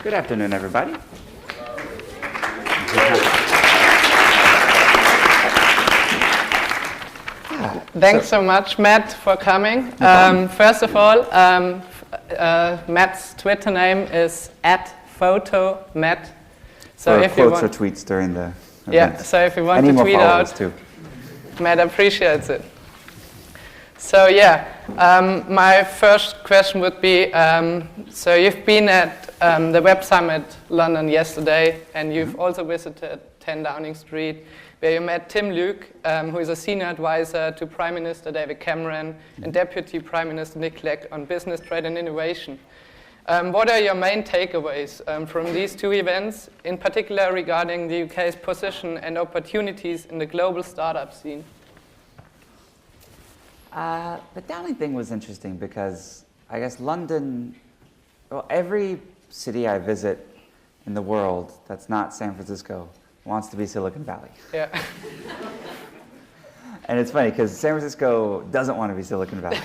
Good afternoon, everybody. Thanks so much, Matt, for coming. First of all, Matt's Twitter name is @photomatt. So if you want tweets during the event. So if you want to tweet out, too. Matt appreciates it. So my first question would be, so you've been at the Web Summit London yesterday, and you've also visited 10 Downing Street, where you met Tim Luke, who is a senior advisor to Prime Minister David Cameron and Deputy Prime Minister Nick Clegg on business, trade and innovation. What are your main takeaways from these two events, in particular regarding the UK's position and opportunities in the global startup scene? The Downing thing was interesting because I guess London, well, every city I visit in the world that's not San Francisco wants to be Silicon Valley. Yeah. And it's funny because San Francisco doesn't want to be Silicon Valley.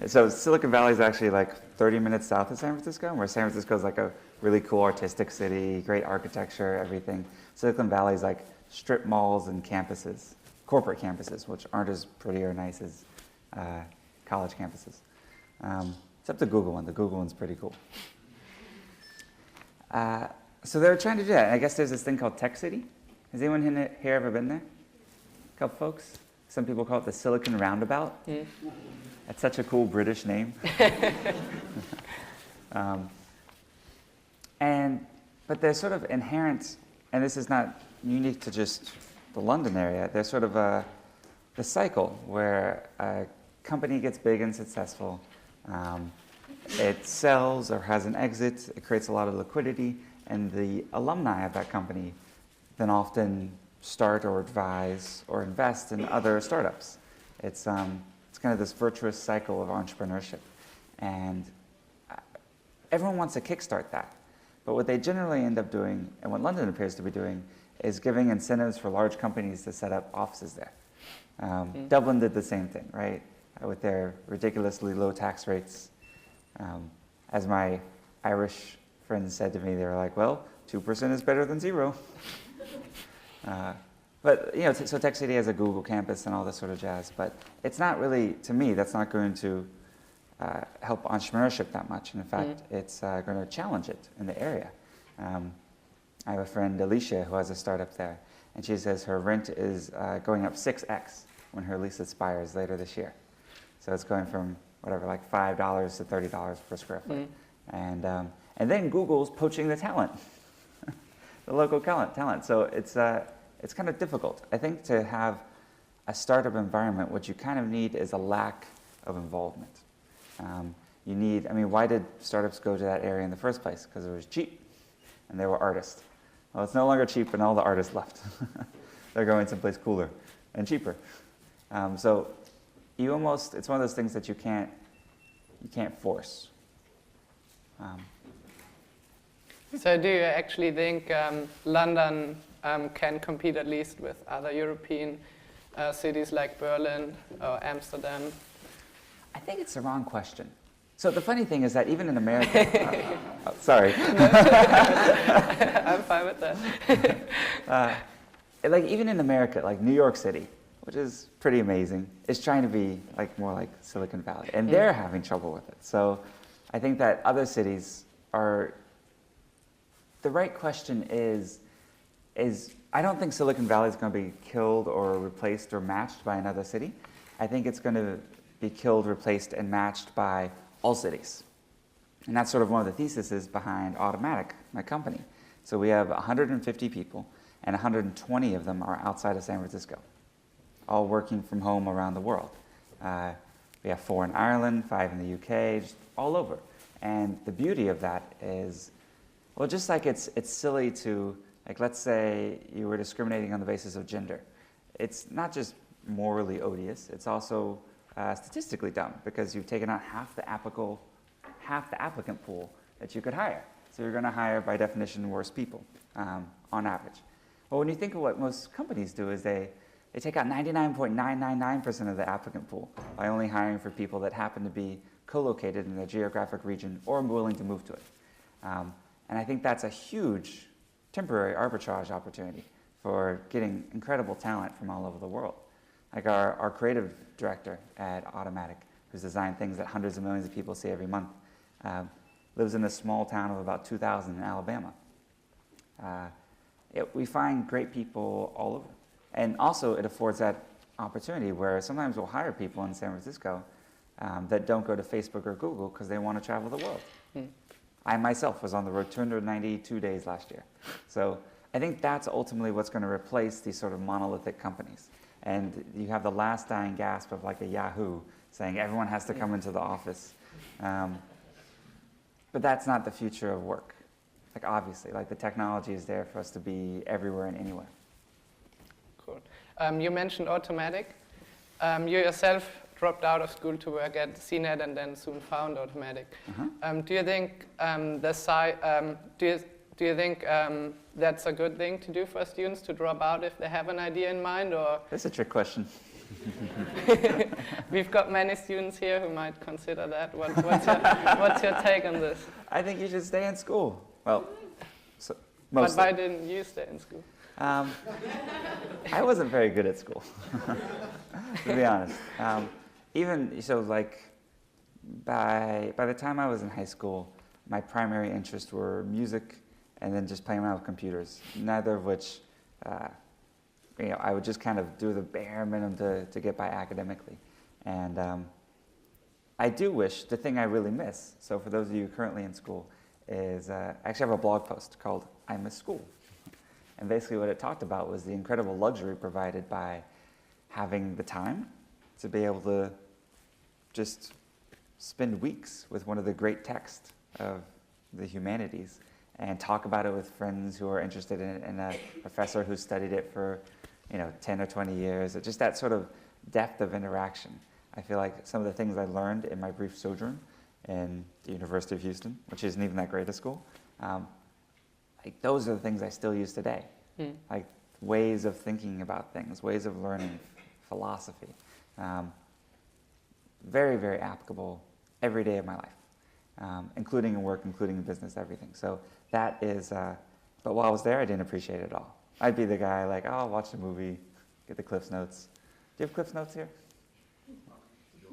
So Silicon Valley is actually like 30 minutes south of San Francisco, where San Francisco is like a really cool artistic city, great architecture, everything. Silicon Valley is like strip malls and campuses, corporate campuses, which aren't as pretty or nice as college campuses. Except the Google one. The Google one's pretty cool. So they were trying to do that. And I guess there's this thing called Tech City. Has anyone here ever been there? A couple folks? Some people call it the Silicon Roundabout. Mm. That's such a cool British name. But there's sort of inherent, and this is not unique to just the London area, there's sort of the cycle where a company gets big and successful, it sells or has an exit, it creates a lot of liquidity, and the alumni of that company then often start or advise or invest in other startups. It's kind of this virtuous cycle of entrepreneurship. And everyone wants to kickstart that. But what they generally end up doing, and what London appears to be doing, is giving incentives for large companies to set up offices there. Dublin did the same thing, right? With their ridiculously low tax rates. As my Irish friends said to me, they were like, well, 2% is better than 0. But, you know, so Tech City has a Google campus and all this sort of jazz, but it's not really, to me, that's not going to help entrepreneurship that much. And in fact, it's going to challenge it in the area. I have a friend, Alicia, who has a startup there, and she says her rent is going up 6x when her lease expires later this year. So it's going from, whatever, like $5 to $30 per square foot. And then Google's poaching the talent, the local talent. So it's kind of difficult. I think to have a startup environment, what you kind of need is a lack of involvement. You need, I mean, why did startups go to that area in the first place? Because it was cheap and they were artists. Well, it's no longer cheap and all the artists left. They're going someplace cooler and cheaper. So you almost, it's one of those things that you can't force. So do you actually think London can compete at least with other European cities like Berlin or Amsterdam? I think it's the wrong question. So the funny thing is that even in America, sorry. I'm fine with that. Like even in America, like New York City, which is pretty amazing, is trying to be like more like Silicon Valley, and they're having trouble with it. So I think that other cities are, the right question is I don't think Silicon Valley is going to be killed or replaced or matched by another city. I think it's going to be killed, replaced, and matched by all cities. And that's sort of one of the theses behind Automattic, my company. So we have 150 people, and 120 of them are outside of San Francisco, all working from home around the world. We have 4 in Ireland, 5 in the UK, just all over. And the beauty of that is, well, just like it's silly to, like, let's say you were discriminating on the basis of gender. It's not just morally odious, it's also statistically dumb, because you've taken out half the applicant pool that you could hire. So you're going to hire, by definition, worse people on average. Well, when you think of what most companies do is they take out 99.999% of the applicant pool by only hiring for people that happen to be co-located in their geographic region or willing to move to it. And I think that's a huge temporary arbitrage opportunity for getting incredible talent from all over the world. Like our creative director at Automattic, who's designed things that hundreds of millions of people see every month, lives in a small town of about 2,000 in Alabama. We find great people all over. And also it affords that opportunity where sometimes we'll hire people in San Francisco that don't go to Facebook or Google because they want to travel the world. I myself was on the road 292 days last year. So I think that's ultimately what's going to replace these sort of monolithic companies. And you have the last dying gasp of like a Yahoo saying everyone has to come into the office. But that's not the future of work. Like obviously, like the technology is there for us to be everywhere and anywhere. Cool. You mentioned Automattic. You yourself dropped out of school to work at CNET and then soon found Automattic. Do you think do you think that's a good thing to do for students to drop out if they have an idea in mind, or? That's a trick question. We've got many students here who might consider that. What's your take on this? I think you should stay in school. Well, but why didn't you stay in school? I wasn't very good at school, to be honest. Even so, like by the time I was in high school, my primary interests were music and then just playing around with computers. Neither of which, I would just kind of do the bare minimum to get by academically. And I do wish, the thing I really miss, so for those of you currently in school, is I actually have a blog post called I Miss School. And basically what it talked about was the incredible luxury provided by having the time to be able to just spend weeks with one of the great texts of the humanities and talk about it with friends who are interested in it and a professor who studied it for 10 or 20 years. Just that sort of depth of interaction. I feel like some of the things I learned in my brief sojourn in the University of Houston, which isn't even that great a school, like those are the things I still use today. Like ways of thinking about things, ways of learning philosophy. Very, very applicable every day of my life, including in work, including in business, everything. So that is, but while I was there, I didn't appreciate it at all. I'd be the guy like, oh, I'll watch the movie, get the Cliff's Notes. Do you have Cliff's Notes here?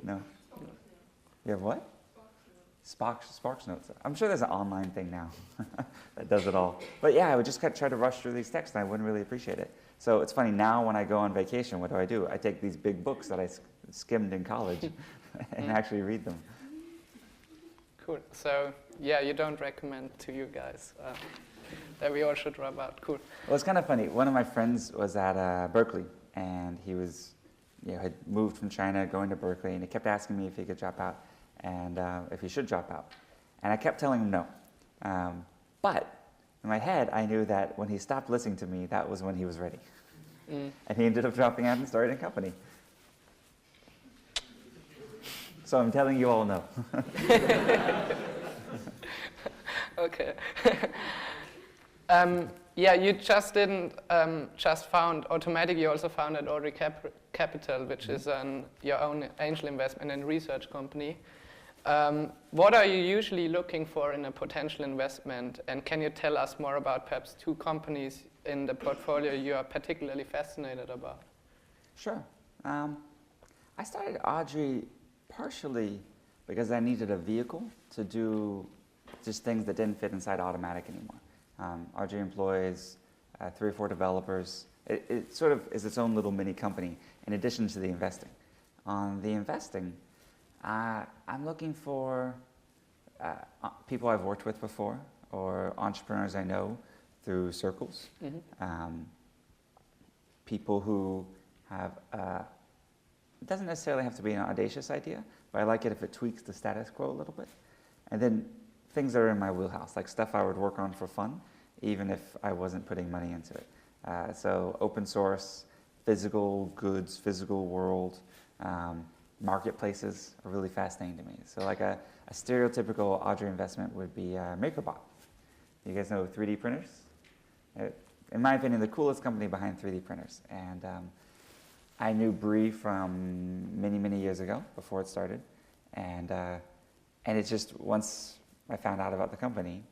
No? You have what? Sparks Notes. I'm sure there's an online thing now that does it all. But yeah, I would just try to rush through these texts and I wouldn't really appreciate it. So it's funny, now when I go on vacation, what do? I take these big books that I skimmed in college and actually read them. Cool. So yeah, you don't recommend to you guys that we all should drop out. Cool. Well, it's kind of funny. One of my friends was at Berkeley and he was, had moved from China going to Berkeley and he kept asking me if he could drop out. And if he should drop out. And I kept telling him no. But in my head, I knew that when he stopped listening to me, that was when he was ready. And he ended up dropping out and starting a company. So I'm telling you all no. Okay. Yeah, you just didn't just found Automattic, you also founded Audrey Capital, which is your own angel investment and research company. What are you usually looking for in a potential investment? And can you tell us more about perhaps two companies in the portfolio you are particularly fascinated about? Sure. I started Audrey partially because I needed a vehicle to do just things that didn't fit inside Automattic anymore. Audrey employs 3 or 4 developers. It sort of is its own little mini company in addition to the investing. On the investing, I'm looking for people I've worked with before or entrepreneurs I know through circles. People who have, it doesn't necessarily have to be an audacious idea, but I like it if it tweaks the status quo a little bit. And then things that are in my wheelhouse, like stuff I would work on for fun, even if I wasn't putting money into it. So open source, physical goods, physical world, marketplaces are really fascinating to me. So like a stereotypical Audrey investment would be MakerBot. You guys know 3D printers? In my opinion, the coolest company behind 3D printers. And I knew Bree from many, many years ago, before it started. And it just, once I found out about the company,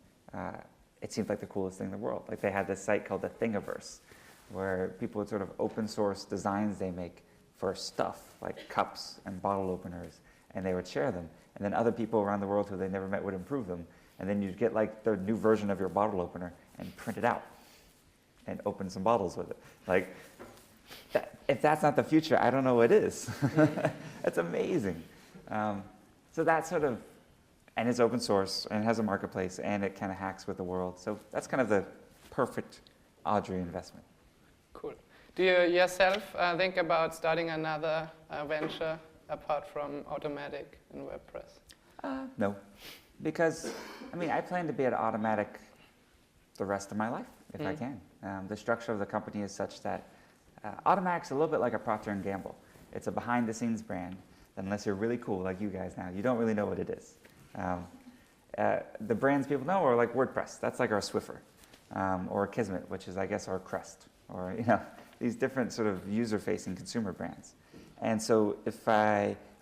it seemed like the coolest thing in the world. Like they had this site called the Thingiverse, where people would sort of open source designs they make for stuff, like cups and bottle openers, and they would share them. And then other people around the world who they never met would improve them. And then you'd get like the new version of your bottle opener and print it out and open some bottles with it. Like, if that's not the future, I don't know what is. It's amazing. So that's sort of, and it's open source, and it has a marketplace, and it kind of hacks with the world. So that's kind of the perfect Audrey investment. Cool. Do you yourself think about starting another venture apart from Automattic and WordPress? No, because, I mean, I plan to be at Automattic the rest of my life, if I can. The structure of the company is such that Automattic's a little bit like a Procter & Gamble. It's a behind-the-scenes brand that unless you're really cool like you guys now, you don't really know what it is. The brands people know are like WordPress. That's like our Swiffer. Or Kismet, which is, I guess, our Crest. Or, you know, these different sort of user-facing consumer brands. And so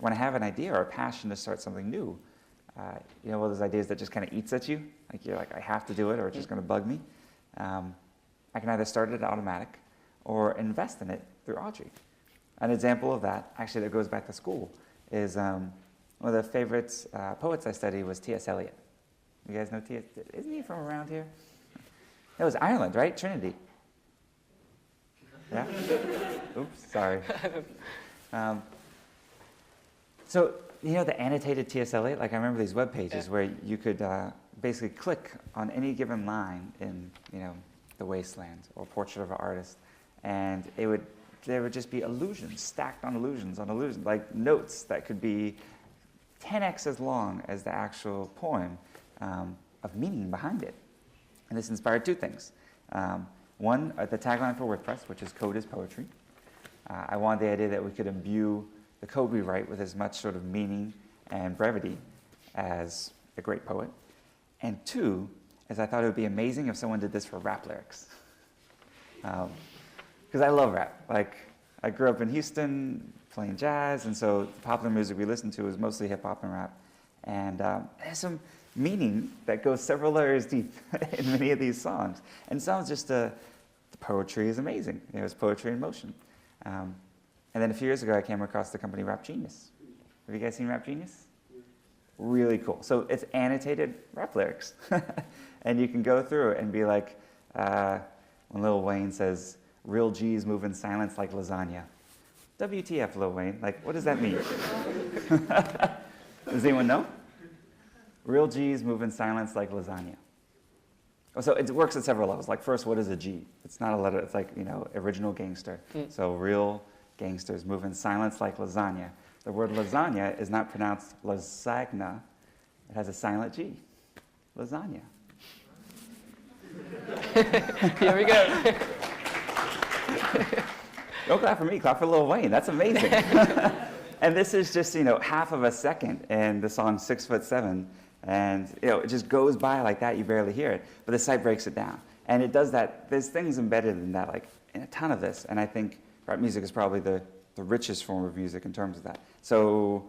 when I have an idea or a passion to start something new, you know, one of those ideas that just kind of eats at you, like you're like, I have to do it or it's just going to bug me, I can either start it at Automattic or invest in it through Audrey. An example of that, actually that goes back to school, is one of the favorite poets I studied was T.S. Eliot. You guys know T.S.? Isn't he from around here? It was Ireland, right? Trinity. Yeah? Oops, sorry. So, you know the annotated T.S. Eliot? Like I remember these web pages where you could basically click on any given line in, you know, The Wasteland or Portrait of an Artist, and there would just be allusions, stacked on allusions, like notes that could be 10x as long as the actual poem of meaning behind it. And this inspired two things. One, the tagline for WordPress, which is code is poetry. I wanted the idea that we could imbue the code we write with as much sort of meaning and brevity as a great poet. And two, is I thought it would be amazing if someone did this for rap lyrics. Because I love rap. Like, I grew up in Houston playing jazz, and so the popular music we listened to was mostly hip-hop and rap. And there's some meaning that goes several layers deep in many of these songs. And sounds just, the poetry is amazing. It was poetry in motion. And then a few years ago, I came across the company Rap Genius. Have you guys seen Rap Genius? Really cool. So it's annotated rap lyrics. And you can go through it and be like, when Lil Wayne says, real G's move in silence like lasagna. WTF, Lil Wayne? Like, what does that mean? Does anyone know? Real G's move in silence like lasagna. So it works at several levels. Like first, what is a G? It's not a letter. It's like, you know, original gangster. So real gangsters move in silence like lasagna. The word lasagna is not pronounced lasagna. It has a silent G. Lasagna. Here we go. Don't clap for me, clap for Lil Wayne. That's amazing. And this is just, you know, half of a second in the song 6'7", and you know, it just goes by like that, you barely hear it. But the site breaks it down. And it does that, there's things embedded in that, like in a ton of this. And I think rap music is probably the richest form of music in terms of that. So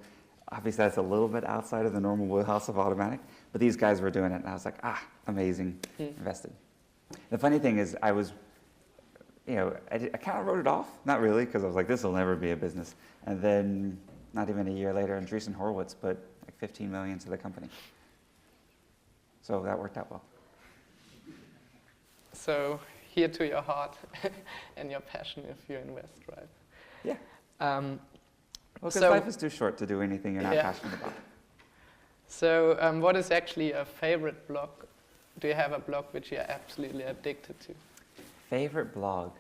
obviously that's a little bit outside of the normal wheelhouse of Automattic, but these guys were doing it, and I was like, amazing, invested. The funny thing is, I was, you know, I kind of wrote it off. Not really, because I was like, this will never be a business. And then, not even a year later, Andreessen Horowitz put like $15 million into the company. So that worked out well. So, hear to your heart and your passion if you invest, right? Yeah. Well, because so, life is too short to do anything you're not passionate about. So, what is actually your favorite blog? Do you have a blog which you're absolutely addicted to? Favorite blog?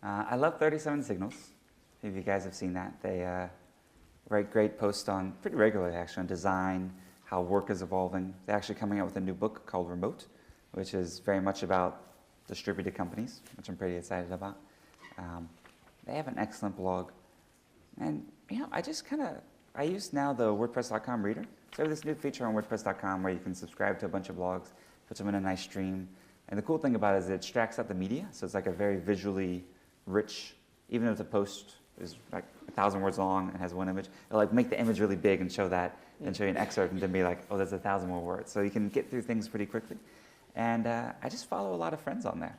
I love 37 Signals. If you guys have seen that. They write great posts on, pretty regularly actually, on design, how work is evolving. They're actually coming out with a new book called Remote, which is very much about distributed companies, which I'm pretty excited about. They have an excellent blog. And, you know, I use now the WordPress.com reader. So I have this new feature on WordPress.com where you can subscribe to a bunch of blogs, put them in a nice stream. And the cool thing about it is it extracts out the media, so it's like a very visually rich, even if the post is like 1,000 words long and has one image, it'll like make the image really big and show that, and show you an excerpt and then be like, oh, there's 1,000 more words. So you can get through things pretty quickly. And I just follow a lot of friends on there.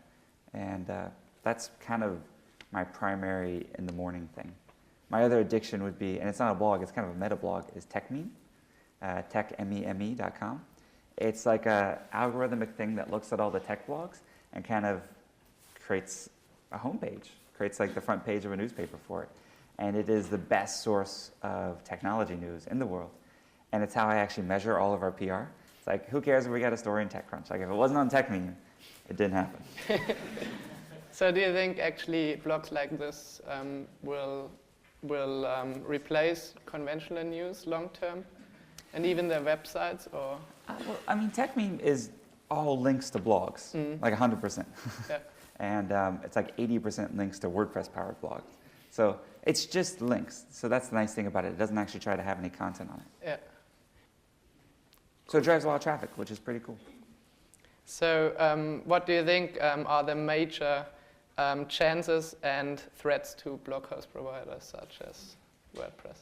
And that's kind of my primary in the morning thing. My other addiction would be, and it's not a blog, it's kind of a meta blog, is TechMeme, techmeme.com. It's like a algorithmic thing that looks at all the tech blogs and kind of creates a homepage, creates like the front page of a newspaper for it. And it is the best source of technology news in the world. And it's how I actually measure all of our PR. It's like, who cares if we got a story in TechCrunch? Like, if it wasn't on TechMeme, it didn't happen. So do you think actually blogs like this will replace conventional news long term? And even their websites, or? Well, I mean, TechMeme is all links to blogs, like 100%. Yeah. And it's like 80% links to WordPress-powered blogs. So it's just links. So that's the nice thing about it. It doesn't actually try to have any content on it. Yeah. So it drives a lot of traffic, which is pretty cool. So what do you think are the major chances and threats to blog host providers such as WordPress?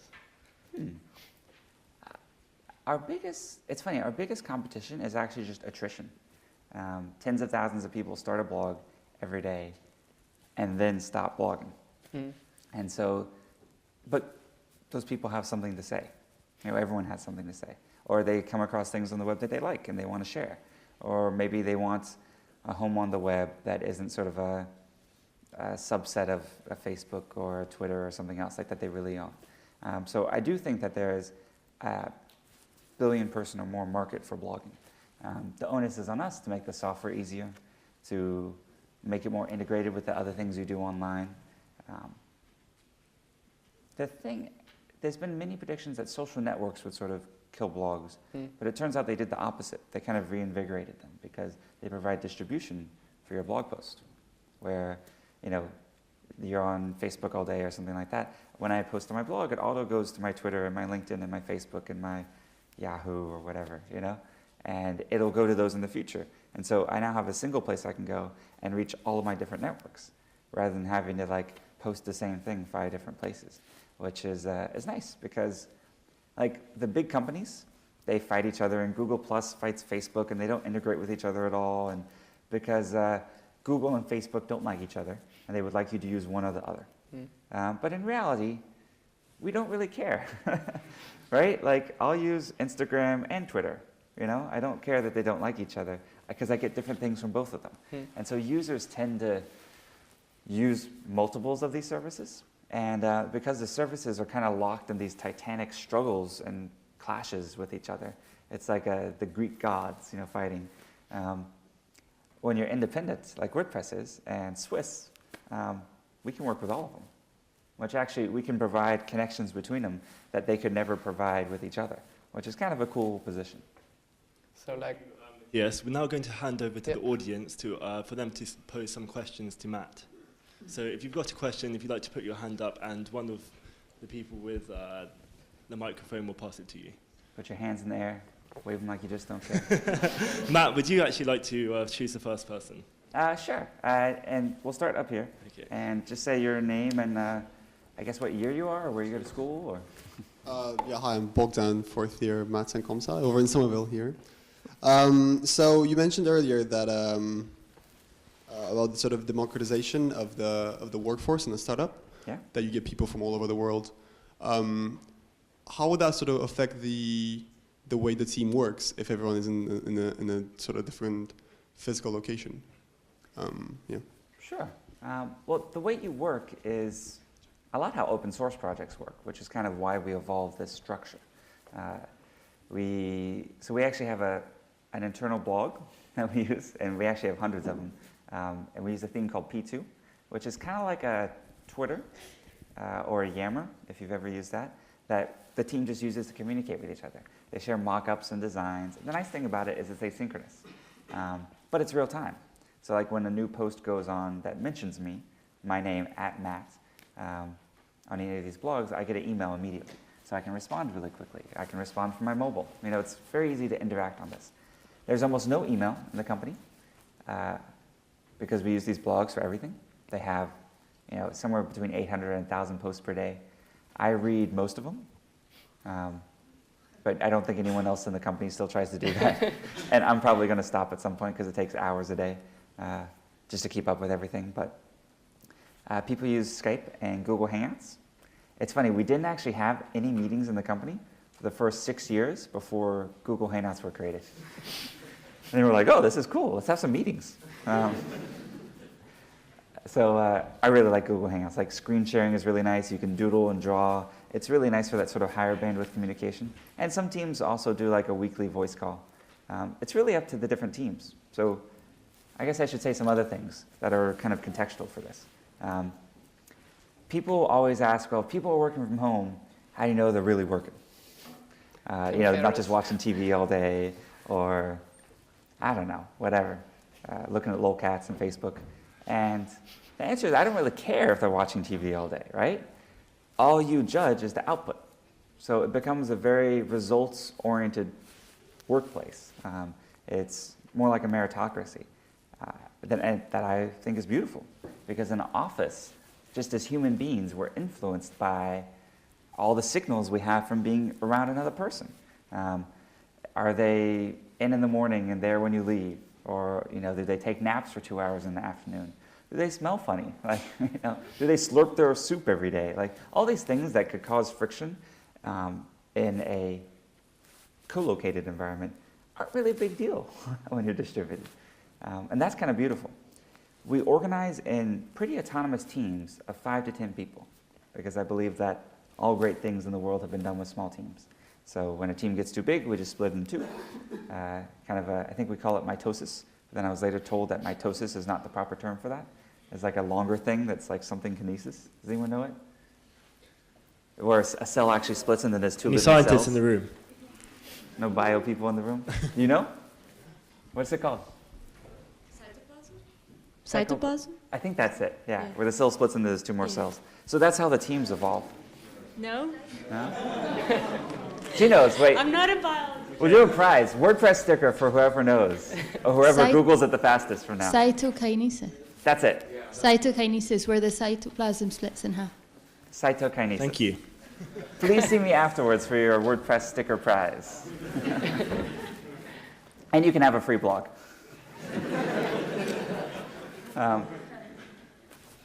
It's funny, our biggest competition is actually just attrition. Tens of thousands of people start a blog every day and then stop blogging. And so, but those people have something to say. You know, everyone has something to say. Or they come across things on the web that they like and they want to share. Or maybe they want a home on the web that isn't sort of a subset of a Facebook or a Twitter or something else like that they really own. So I do think that there is a billion person or more market for blogging. The onus is on us to make the software easier, to make it more integrated with the other things you do online. There's been many predictions that social networks would sort of kill blogs, but it turns out they did the opposite. They kind of reinvigorated them because they provide distribution for your blog post, where, you know, you're on Facebook all day or something like that. When I post on my blog, it auto goes to my Twitter and my LinkedIn and my Facebook and my Yahoo or whatever, you know, and it'll go to those in the future. And so I now have a single place I can go and reach all of my different networks, rather than having to like post the same thing 5 different places, which is nice because, like, the big companies, they fight each other, and Google Plus fights Facebook, and they don't integrate with each other at all, and because Google and Facebook don't like each other, and they would like you to use one or the other. But in reality, we don't really care, right? Like, I'll use Instagram and Twitter, you know? I don't care that they don't like each other, because I get different things from both of them. And so users tend to use multiples of these services, and because the services are kind of locked in these titanic struggles and clashes with each other, it's like the Greek gods, you know, fighting. When you're independent, like WordPress is, and Swiss, we can work with all of them, which actually we can provide connections between them that they could never provide with each other, which is kind of a cool position. So, like, yes, we're now going to hand over to the audience for them to pose some questions to Matt. So if you've got a question, if you'd like to put your hand up, and one of the people with the microphone will pass it to you. Put your hands in the air, wave them like you just don't care. Matt, would you actually like to choose the first person? Sure, and we'll start up here. Okay. And just say your name and I guess what year you are or where you go to school, or? Hi, I'm Bogdan, 4th year Maths and Comp Sci over in Somerville here. So you mentioned earlier that about the sort of democratization of the workforce in a startup, that you get people from all over the world. How would that sort of affect the way the team works if everyone is in a sort of different physical location? Sure. Well, the way you work is a lot how open source projects work, which is kind of why we evolved this structure. We actually have an internal blog that we use, and we actually have hundreds of them. And we use a thing called P2, which is kind of like a Twitter or a Yammer, if you've ever used that the team just uses to communicate with each other. They share mock-ups and designs. The nice thing about it is it's asynchronous, but it's real time. So like when a new post goes on that mentions me, my name @Matt, on any of these blogs, I get an email immediately. So I can respond really quickly. I can respond from my mobile. You know, it's very easy to interact on this. There's almost no email in the company because we use these blogs for everything. They have, you know, somewhere between 800 and 1,000 posts per day. I read most of them. but I don't think anyone else in the company still tries to do that. And I'm probably going to stop at some point because it takes hours a day just to keep up with everything. But people use Skype and Google Hangouts. It's funny, we didn't actually have any meetings in the company for the first 6 years before Google Hangouts were created. And we were like, oh, this is cool, let's have some meetings. So I really like Google Hangouts. Like, screen sharing is really nice. You can doodle and draw. It's really nice for that sort of higher bandwidth communication. And some teams also do like a weekly voice call. It's really up to the different teams. So I guess I should say some other things that are kind of contextual for this. People always ask, well, if people are working from home, how do you know they're really working? You know, they're not just watching TV all day, or I don't know, whatever, looking at lolcats and Facebook. And the answer is, I don't really care if they're watching TV all day, right? All you judge is the output. So it becomes a very results-oriented workplace. It's more like a meritocracy that I think is beautiful. Because in an office, just as human beings, we're influenced by all the signals we have from being around another person. Are they in the morning and there when you leave? Or, you know, do they take naps for 2 hours in the afternoon? Do they smell funny? Like, you know, do they slurp their soup every day? Like, all these things that could cause friction in a co-located environment aren't really a big deal when you're distributed. And that's kind of beautiful. We organize in pretty autonomous teams of 5 to 10 people, because I believe that all great things in the world have been done with small teams. So when a team gets too big, we just split it in two. I think we call it mitosis. But then I was later told that mitosis is not the proper term for that. It's like a longer thing that's like something kinesis. Does anyone know it? Where a cell actually splits into this two living cells. Any scientists in the room? No bio people in the room? You know? What's it called? Cytoplasm? I think that's it, yeah. Where the cell splits into those two more cells. So that's how the teams evolve. No? No? She knows, wait. I'm not a biologist. We'll do a prize, WordPress sticker for whoever knows, or whoever Googles it the fastest from now. Cytokinesis. That's it. Cytokinesis, where the cytoplasm splits in half. Cytokinesis. Thank you. Please see me afterwards for your WordPress sticker prize. And you can have a free blog.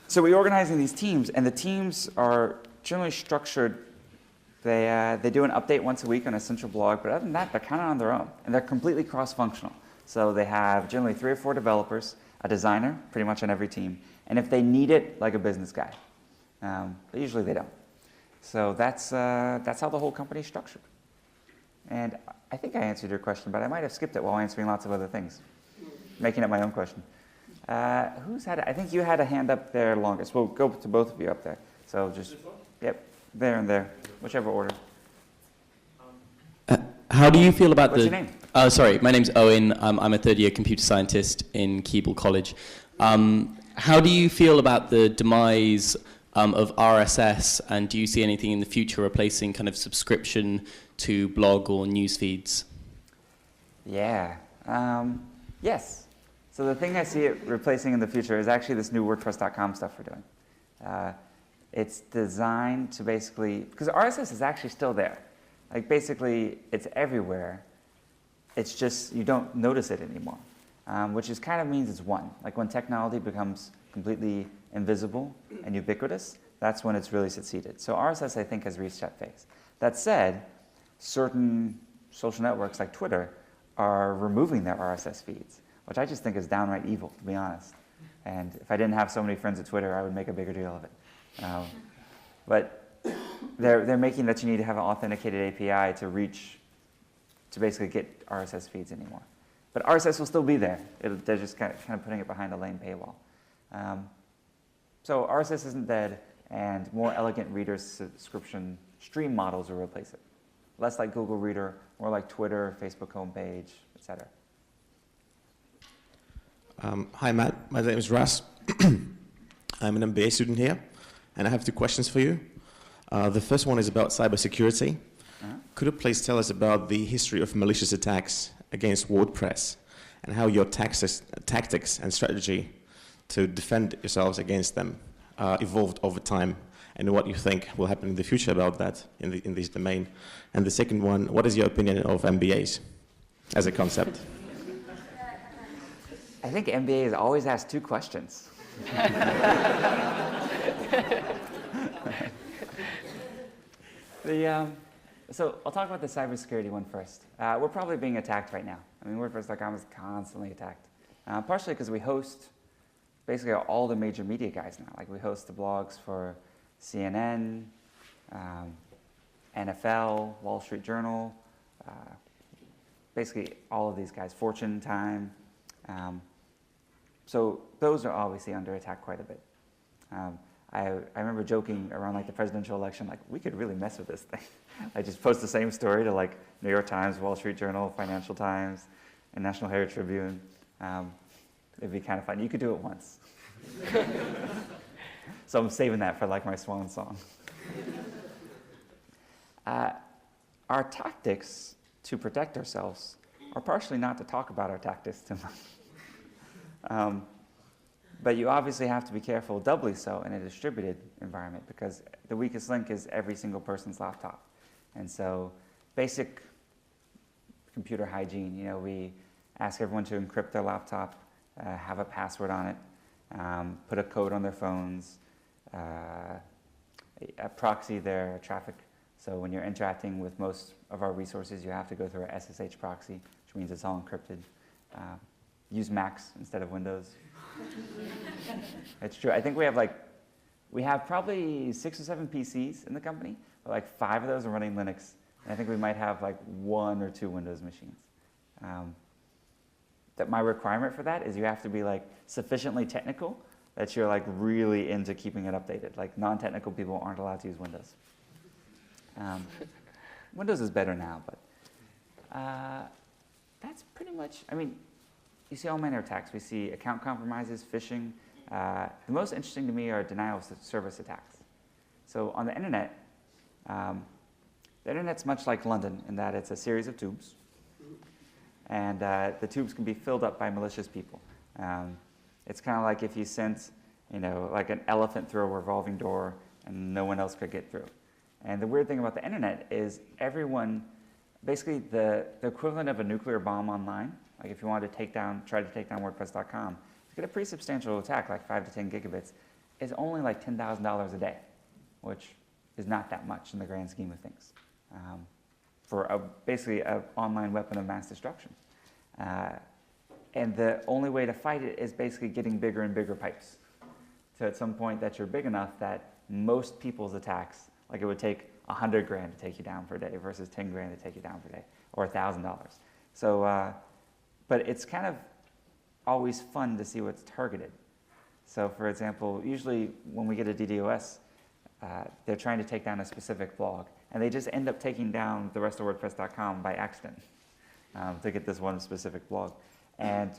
So we organize in these teams, and the teams are generally structured. They do an update once a week on a central blog, but other than that, they're kind of on their own, and they're completely cross-functional. So they have generally 3 or 4 developers, a designer, pretty much on every team, and if they need it, like a business guy. But usually they don't. So that's how the whole company is structured. And I think I answered your question, but I might have skipped it while answering lots of other things, making up my own question. Who's had it? I think you had a hand up there longest. We'll go to both of you up there. So just, yep, there and there, whichever order. How do you feel about What's your name? Sorry, my name's Owen. I'm a third-year computer scientist in Keble College. How do you feel about the demise of RSS, and do you see anything in the future replacing kind of subscription to blog or news feeds? Yeah. Yes. So the thing I see it replacing in the future is actually this new WordPress.com stuff we're doing. It's designed to basically, because RSS is actually still there. Like basically, it's everywhere. It's just you don't notice it anymore, which is kind of means it's one. Like when technology becomes completely invisible and ubiquitous, that's when it's really succeeded. So RSS, I think, has reached that phase. That said, certain social networks like Twitter are removing their RSS feeds, which I just think is downright evil, to be honest. And if I didn't have so many friends at Twitter, I would make a bigger deal of it. But they're making that you need to have an authenticated API to basically get RSS feeds anymore. But RSS will still be there. They're just kind of putting it behind a lame paywall. So RSS isn't dead, and more elegant reader subscription stream models will replace it. Less like Google Reader, more like Twitter, Facebook homepage, etc. Hi, Matt. My name is Ras. I'm an MBA student here, and I have 2 questions for you. The first one is about cybersecurity. Could you please tell us about the history of malicious attacks against WordPress and how your tactics and strategy to defend yourselves against them evolved over time, and what you think will happen in the future about that in this domain. And the second one, what is your opinion of MBAs as a concept? I think MBAs always ask two questions. So I'll talk about the cybersecurity one first. We're probably being attacked right now. I mean, WordPress.com is constantly attacked. Partially because we host basically all the major media guys now. Like we host the blogs for CNN, NFL, Wall Street Journal, basically all of these guys, Fortune, Time. So those are obviously under attack quite a bit. I remember joking around like the presidential election, like we could really mess with this thing. I just post the same story to like New York Times, Wall Street Journal, Financial Times, and National Herald Tribune. It'd be kind of fun. You could do it once. So I'm saving that for like my swan song. Our tactics to protect ourselves are partially not to talk about our tactics too much. But you obviously have to be careful, doubly so, in a distributed environment, because the weakest link is every single person's laptop. And so basic computer hygiene, you know, we ask everyone to encrypt their laptop, have a password on it, put a code on their phones, proxy their traffic. So when you're interacting with most of our resources, you have to go through our SSH proxy, which means it's all encrypted. Use Macs instead of Windows. It's true. I think we have probably 6 or 7 PCs in the company, but like 5 of those are running Linux. And I think we might have like 1 or 2 Windows machines. That my requirement for that is you have to be like sufficiently technical that you're like really into keeping it updated. Like non-technical people aren't allowed to use Windows. Windows is better now, but that's pretty much, I mean, you see all manner of attacks. We see account compromises, phishing. The most interesting to me are denial of service attacks. So on the internet, the internet's much like London in that it's a series of tubes. And the tubes can be filled up by malicious people. It's kind of like if you sent, you know, like an elephant through a revolving door and no one else could get through. And the weird thing about the internet is everyone, basically the equivalent of a nuclear bomb online, like if you wanted to try to take down WordPress.com, to get a pretty substantial attack, like 5 to 10 gigabits, is only like $10,000 a day, which is not that much in the grand scheme of things. For basically an online weapon of mass destruction. And the only way to fight it is basically getting bigger and bigger pipes. So at some point that you're big enough that most people's attacks, like it would take 100 grand to take you down for a day versus 10 grand to take you down for a day, or $1,000. So, but it's kind of always fun to see what's targeted. So for example, usually when we get a DDoS, they're trying to take down a specific blog, and they just end up taking down the rest of WordPress.com by accident to get this one specific blog. And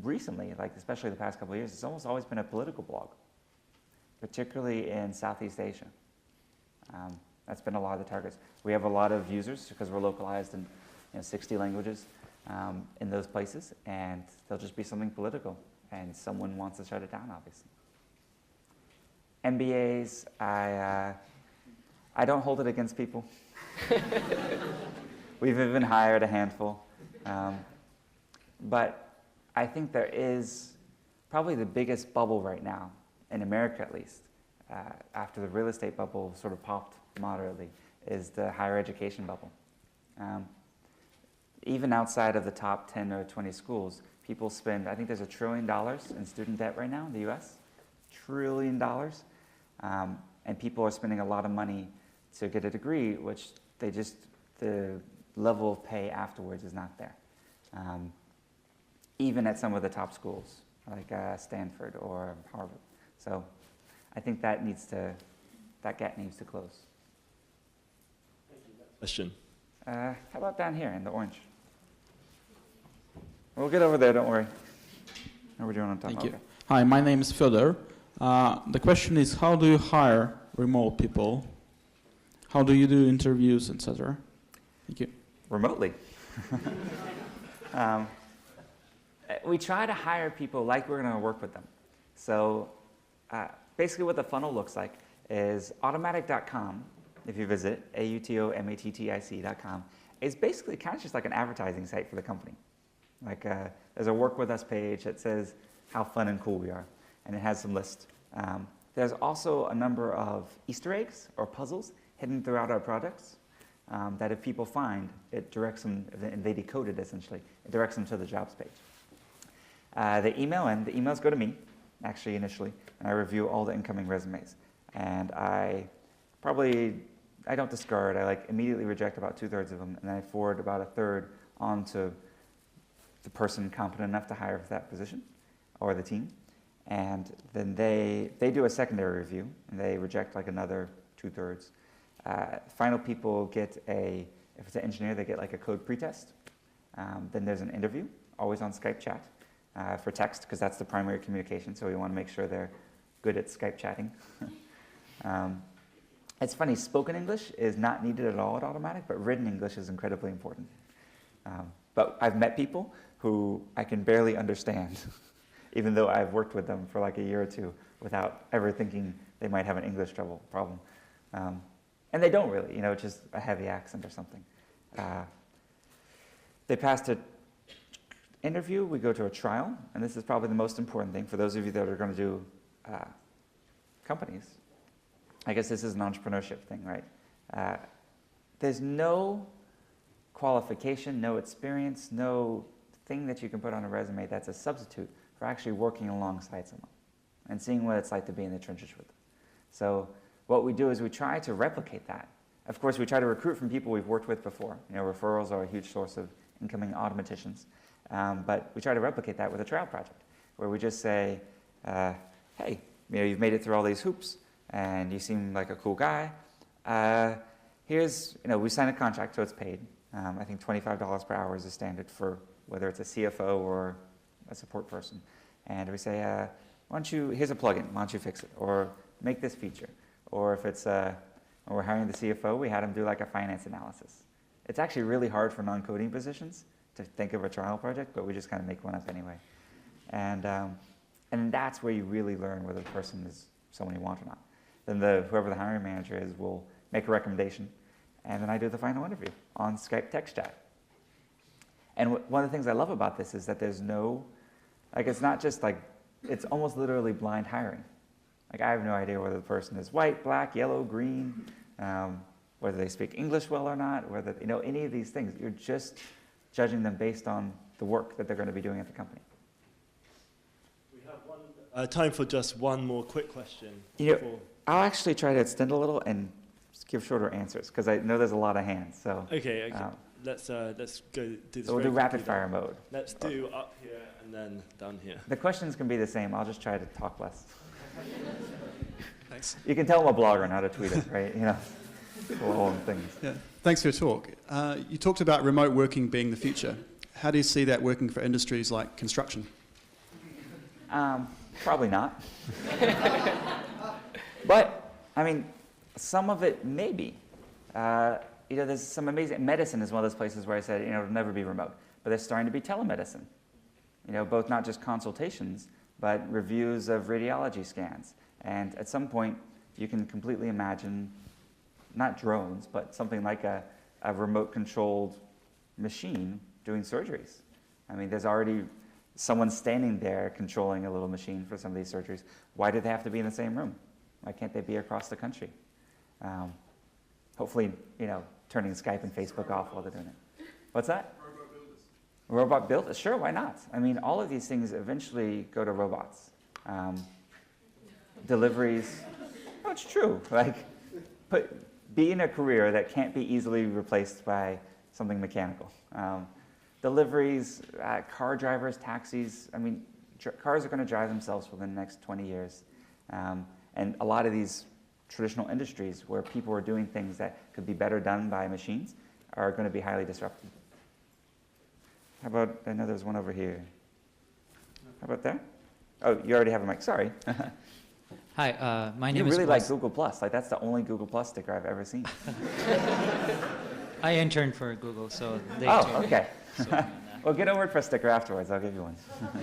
recently, like especially the past couple of years, it's almost always been a political blog, particularly in Southeast Asia. That's been a lot of the targets. We have a lot of users because we're localized in 60 languages in those places, and there'll just be something political, and someone wants to shut it down, obviously. MBAs, I don't hold it against people. We've even hired a handful. But I think there is probably the biggest bubble right now, in America at least, after the real estate bubble sort of popped moderately, is the higher education bubble. Even outside of the top 10 or 20 schools, people spend, I think there's $1 trillion in student debt right now in the US, $1 trillion. And people are spending a lot of money to get a degree, which the level of pay afterwards is not there. Even at some of the top schools, like Stanford or Harvard. So I think that gap needs to close. Question. How about down here in the orange? We'll get over there, don't worry. Or would you want to talk? Thank you. Hi, my name is Fyodor. The question is, how do you hire remote people? How do you do interviews, etc.? Thank you. Remotely. We try to hire people like we're going to work with them. So basically what the funnel looks like is Automattic.com. If you visit automattic.com, it's basically kind of just like an advertising site for the company. Like there's a work with us page that says how fun and cool we are, and it has some lists. There's also a number of Easter eggs or puzzles hidden throughout our products that if people find, it directs them, and they decode it essentially, it directs them to the jobs page. The emails go to me, actually initially, and I review all the incoming resumes. And I don't discard, I immediately reject about 2/3 of them, and then I forward about 1/3 on to the person competent enough to hire for that position, or the team. And then they do a secondary review, and they reject another 2/3. Final people get if it's an engineer, they get a code pretest. Then there's an interview, always on Skype chat, for text, because that's the primary communication, so we want to make sure they're good at Skype chatting. It's funny, spoken English is not needed at all at Automattic, but written English is incredibly important. But I've met people who I can barely understand, even though I've worked with them for a year or two without ever thinking they might have an English problem. And they don't really, it's just a heavy accent or something. They passed an interview, we go to a trial, and this is probably the most important thing for those of you that are going to do companies. I guess this is an entrepreneurship thing, right? There's no qualification, no experience, no thing that you can put on a resume that's a substitute for actually working alongside someone and seeing what it's like to be in the trenches with them. So what we do is we try to replicate that. Of course, we try to recruit from people we've worked with before. Referrals are a huge source of incoming automaticians. But we try to replicate that with a trial project, where we just say, hey, you've made it through all these hoops, and you seem like a cool guy. We sign a contract, so it's paid. I think $25 per hour is the standard for whether it's a CFO or a support person. And we say, here's a plugin, why don't you fix it? Or make this feature. Or if it's, when we're hiring the CFO, we had him do a finance analysis. It's actually really hard for non-coding positions to think of a trial project, but we just kind of make one up anyway. And that's where you really learn whether the person is someone you want or not. Then whoever the hiring manager is will make a recommendation, and then I do the final interview on Skype text chat. And one of the things I love about this is that there's no, it's not just it's almost literally blind hiring. I have no idea whether the person is white, black, yellow, green, whether they speak English well or not, whether, any of these things. You're just judging them based on the work that they're going to be doing at the company. We have time for just one more quick question. I'll actually try to extend a little and give shorter answers, because I know there's a lot of hands. So Okay. Let's go do this. So we'll do rapid fire mode. Let's do up here and then down here. The questions can be the same. I'll just try to talk less. Thanks. You can tell I'm a blogger, not a tweeter, right? All things. Yeah. Thanks for your talk. You talked about remote working being the future. How do you see that working for industries like construction? Probably not. But, some of it maybe. There's some amazing, medicine is one of those places where I said, it'll never be remote. But there's starting to be telemedicine. Both not just consultations, but reviews of radiology scans. And at some point, you can completely imagine, not drones, but something like a remote-controlled machine doing surgeries. There's already someone standing there controlling a little machine for some of these surgeries. Why do they have to be in the same room? Why can't they be across the country? Hopefully, turning Skype and Facebook off while they're doing it. What's that? Robot builders? Sure, why not? All of these things eventually go to robots. Deliveries. Oh, it's true. Be in a career that can't be easily replaced by something mechanical. Deliveries, car drivers, taxis. Cars are going to drive themselves within the next 20 years. And a lot of these traditional industries where people are doing things that could be better done by machines are going to be highly disrupted. How about, I know there's one over here. How about that? Oh, you already have a mic, sorry. Hi, my name you is really like Google Plus. That's the only Google Plus sticker I've ever seen. I interned for Google, so they okay. Well, get a WordPress sticker afterwards. I'll give you one.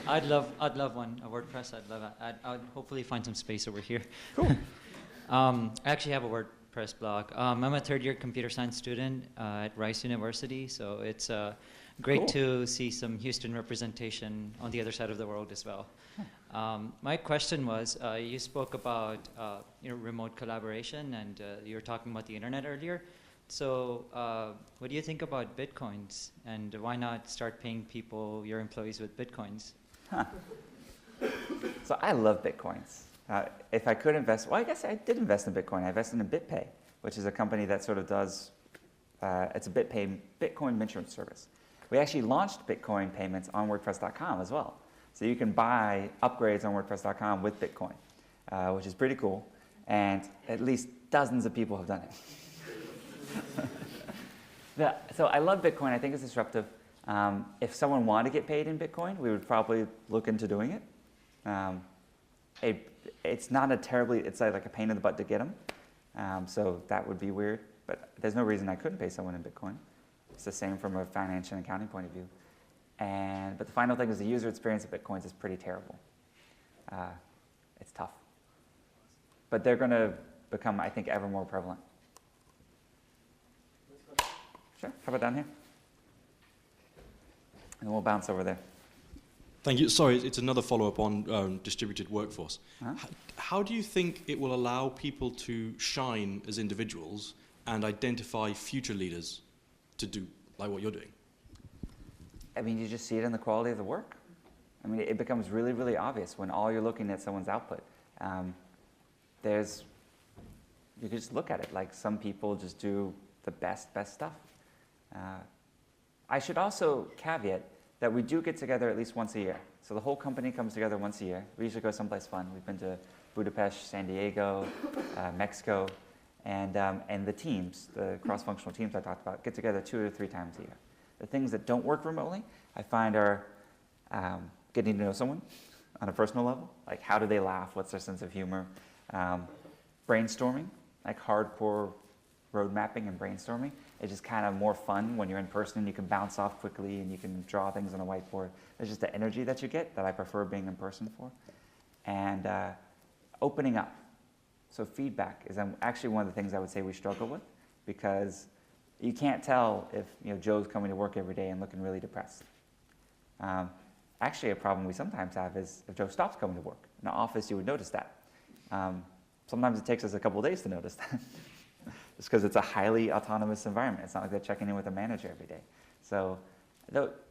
I'd love one, a WordPress. I'd hopefully find some space over here. Cool. I actually have a WordPress blog. I'm a third-year computer science student at Rice University, so it's great to see some Houston representation on the other side of the world as well. My question was, you spoke about remote collaboration, and you were talking about the internet earlier. So what do you think about Bitcoins, and why not start paying people, your employees, with Bitcoins? So I love Bitcoins. If I could invest, well, I guess I did invest in Bitcoin. I invested in BitPay, which is a company that sort of does, it's a Bitcoin insurance service. We actually launched Bitcoin payments on WordPress.com as well. So you can buy upgrades on WordPress.com with Bitcoin, which is pretty cool. And at least dozens of people have done it. So I love Bitcoin. I think it's disruptive. If someone wanted to get paid in Bitcoin, we would probably look into doing it. It's not a terribly, it's like a pain in the butt to get them. So that would be weird. But there's no reason I couldn't pay someone in Bitcoin. It's the same from a financial and accounting point of view. But the final thing is the user experience of Bitcoins is pretty terrible. It's tough. But they're going to become, I think, ever more prevalent. Sure. How about down here? And we'll bounce over there. Thank you. Sorry, it's another follow-up on distributed workforce. How do you think it will allow people to shine as individuals and identify future leaders to do like what you're doing? I mean, you just see it in the quality of the work. I mean, it becomes really, really obvious when all you're looking at someone's output. You can just look at it. Like some people just do the best stuff. I should also caveat that we do get together at least once a year. So the whole company comes together once a year. We usually go someplace fun. We've been to Budapest, San Diego, Mexico, and the teams, the cross-functional teams I talked about, get together 2 or 3 times a year. The things that don't work remotely, I find are getting to know someone on a personal level. Like how do they laugh? What's their sense of humor? Brainstorming, like hardcore road mapping and brainstorming. It's just kind of more fun when you're in person and you can bounce off quickly and you can draw things on a whiteboard. There's just the energy that you get that I prefer being in person for. And opening up. So feedback is actually one of the things I would say we struggle with, because you can't tell if Joe's coming to work every day and looking really depressed. Actually, a problem we sometimes have is if Joe stops coming to work. In the office, you would notice that. Sometimes it takes us a couple of days to notice that. Just because it's a highly autonomous environment. It's not like they're checking in with a manager every day. So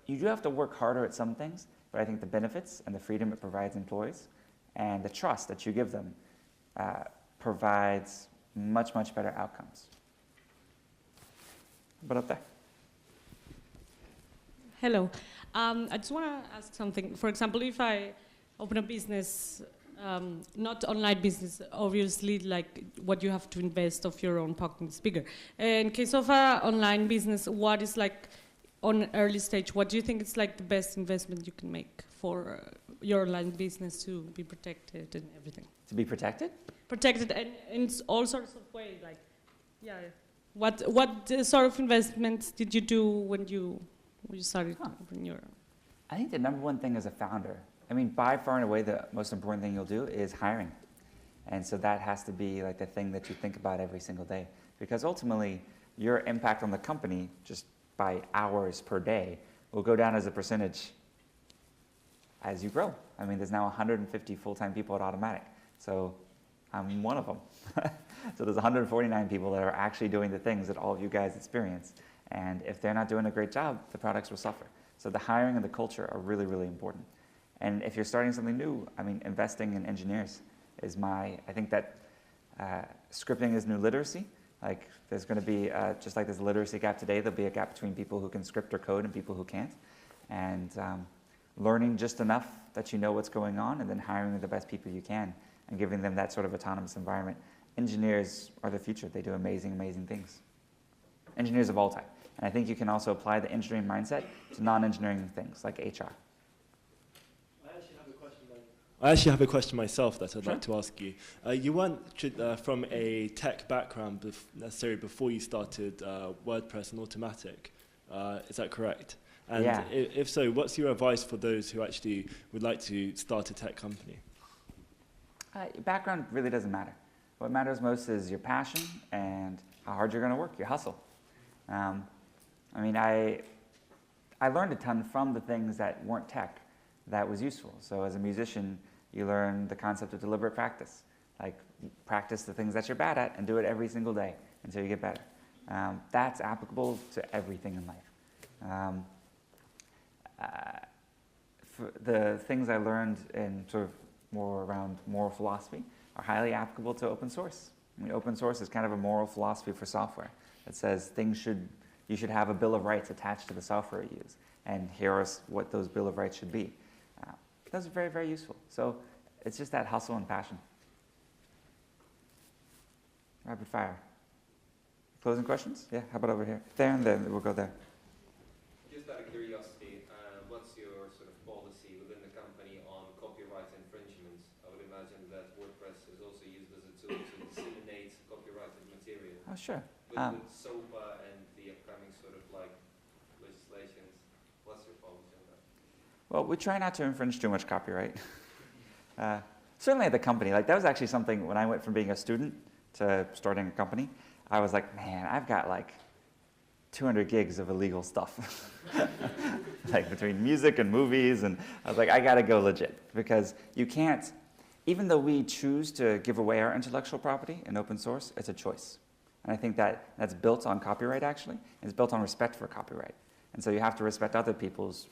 you do have to work harder at some things, but I think the benefits and the freedom it provides employees and the trust that you give them provides much, much better outcomes. But up there. Hello. I just want to ask something. For example, if I open a business, not online business, obviously, like what you have to invest of your own pocket is bigger. In case of an online business, what is like on early stage, what do you think is like the best investment you can make for your online business to be protected and everything? To be protected? Protected and in all sorts of ways, like, yeah. What sort of investments did you do when you started when you're? I think the number one thing as a founder, I mean, by far and away, the most important thing you'll do is hiring. And so that has to be like the thing that you think about every single day. Because ultimately, your impact on the company, just by hours per day, will go down as a percentage as you grow. I mean, there's now 150 full-time people at Automattic. So I'm one of them. So there's 149 people that are actually doing the things that all of you guys experience. And if they're not doing a great job, the products will suffer. So the hiring and the culture are really, really important. And if you're starting something new, I mean, investing in engineers is I think that scripting is new literacy. Like there's going to be, just like there's a literacy gap today, there'll be a gap between people who can script or code and people who can't. And learning just enough that you know what's going on, and then hiring the best people you can and giving them that sort of autonomous environment. Engineers are the future. They do amazing, amazing things. Engineers of all type. And I think you can also apply the engineering mindset to non-engineering things like HR. I actually have a question myself that I'd like to ask you. You weren't from a tech background necessarily before you started WordPress and Automattic. Is that correct? And yeah. If so, what's your advice for those who actually would like to start a tech company? Background really doesn't matter. What matters most is your passion and how hard you're going to work, your hustle. I mean, I learned a ton from the things that weren't tech that was useful. So as a musician, you learn the concept of deliberate practice. Like, practice the things that you're bad at and do it every single day until you get better. That's applicable to everything in life. For the things I learned in sort of more around moral philosophy are highly applicable to open source. I mean, open source is kind of a moral philosophy for software. It says you should have a bill of rights attached to the software you use, and here is what those bill of rights should be. Those are very, very useful. So it's just that hustle and passion. Rapid fire. Closing questions? Yeah, how about over here? There, and then we'll go there. Just out of curiosity, what's your sort of policy within the company on copyright infringements? I would imagine that WordPress is also used as a tool to disseminate copyrighted material. Oh, sure. With SOPA and the upcoming sort of like legislations, what's your policy on that? Well, we try not to infringe too much copyright. Certainly at the company. Like, that was actually something when I went from being a student to starting a company. I was like, man, I've got like 200 gigs of illegal stuff. Like, between music and movies, and I was like, I gotta go legit, because you can't, even though we choose to give away our intellectual property in open source, it's a choice. And I think that that's built on copyright, actually. It's built on respect for copyright. And so you have to respect other people's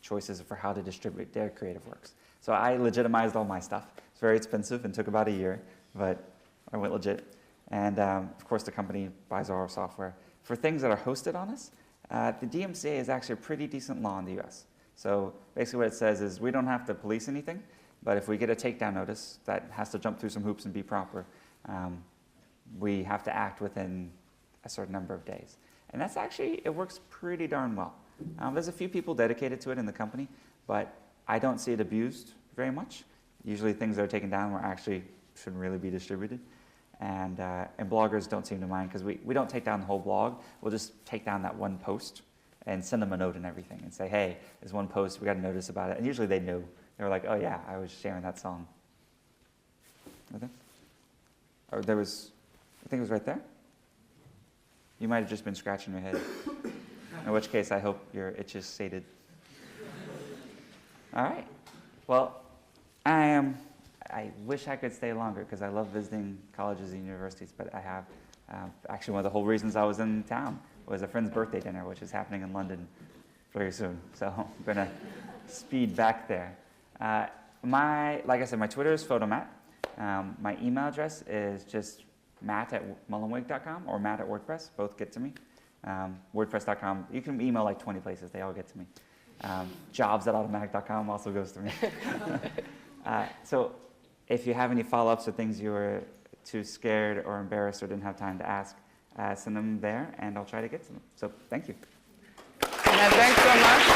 choices for how to distribute their creative works. So I legitimized all my stuff. It's very expensive and took about a year, but I went legit. And of course, the company buys all our software. For things that are hosted on us, the DMCA is actually a pretty decent law in the US. So basically what it says is we don't have to police anything, but if we get a takedown notice that has to jump through some hoops and be proper, we have to act within a certain number of days. And that's actually, it works pretty darn well. There's a few people dedicated to it in the company, but I don't see it abused very much. Usually things that are taken down actually shouldn't really be distributed. And bloggers don't seem to mind, because we don't take down the whole blog. We'll just take down that one post and send them a note and everything and say, hey, there's one post, we got a notice about it. And usually they know. They're like, oh yeah, I was sharing that song. Right there? Or there was, I think it was right there. You might have just been scratching your head. In which case, I hope your itch is sated. All right. Well, I wish I could stay longer, because I love visiting colleges and universities, but I have, actually one of the whole reasons I was in town was a friend's birthday dinner, which is happening in London very soon. So I'm going to speed back there. Like I said, my Twitter is Photomat. My email address is just matt@mullenweg.com or matt@WordPress. Both get to me. WordPress.com, you can email like 20 places. They all get to me. Jobs@automattic.com also goes to me. So if you have any follow-ups or things you were too scared or embarrassed or didn't have time to ask, send them there, and I'll try to get to them. So thank you. Yeah, thanks so much.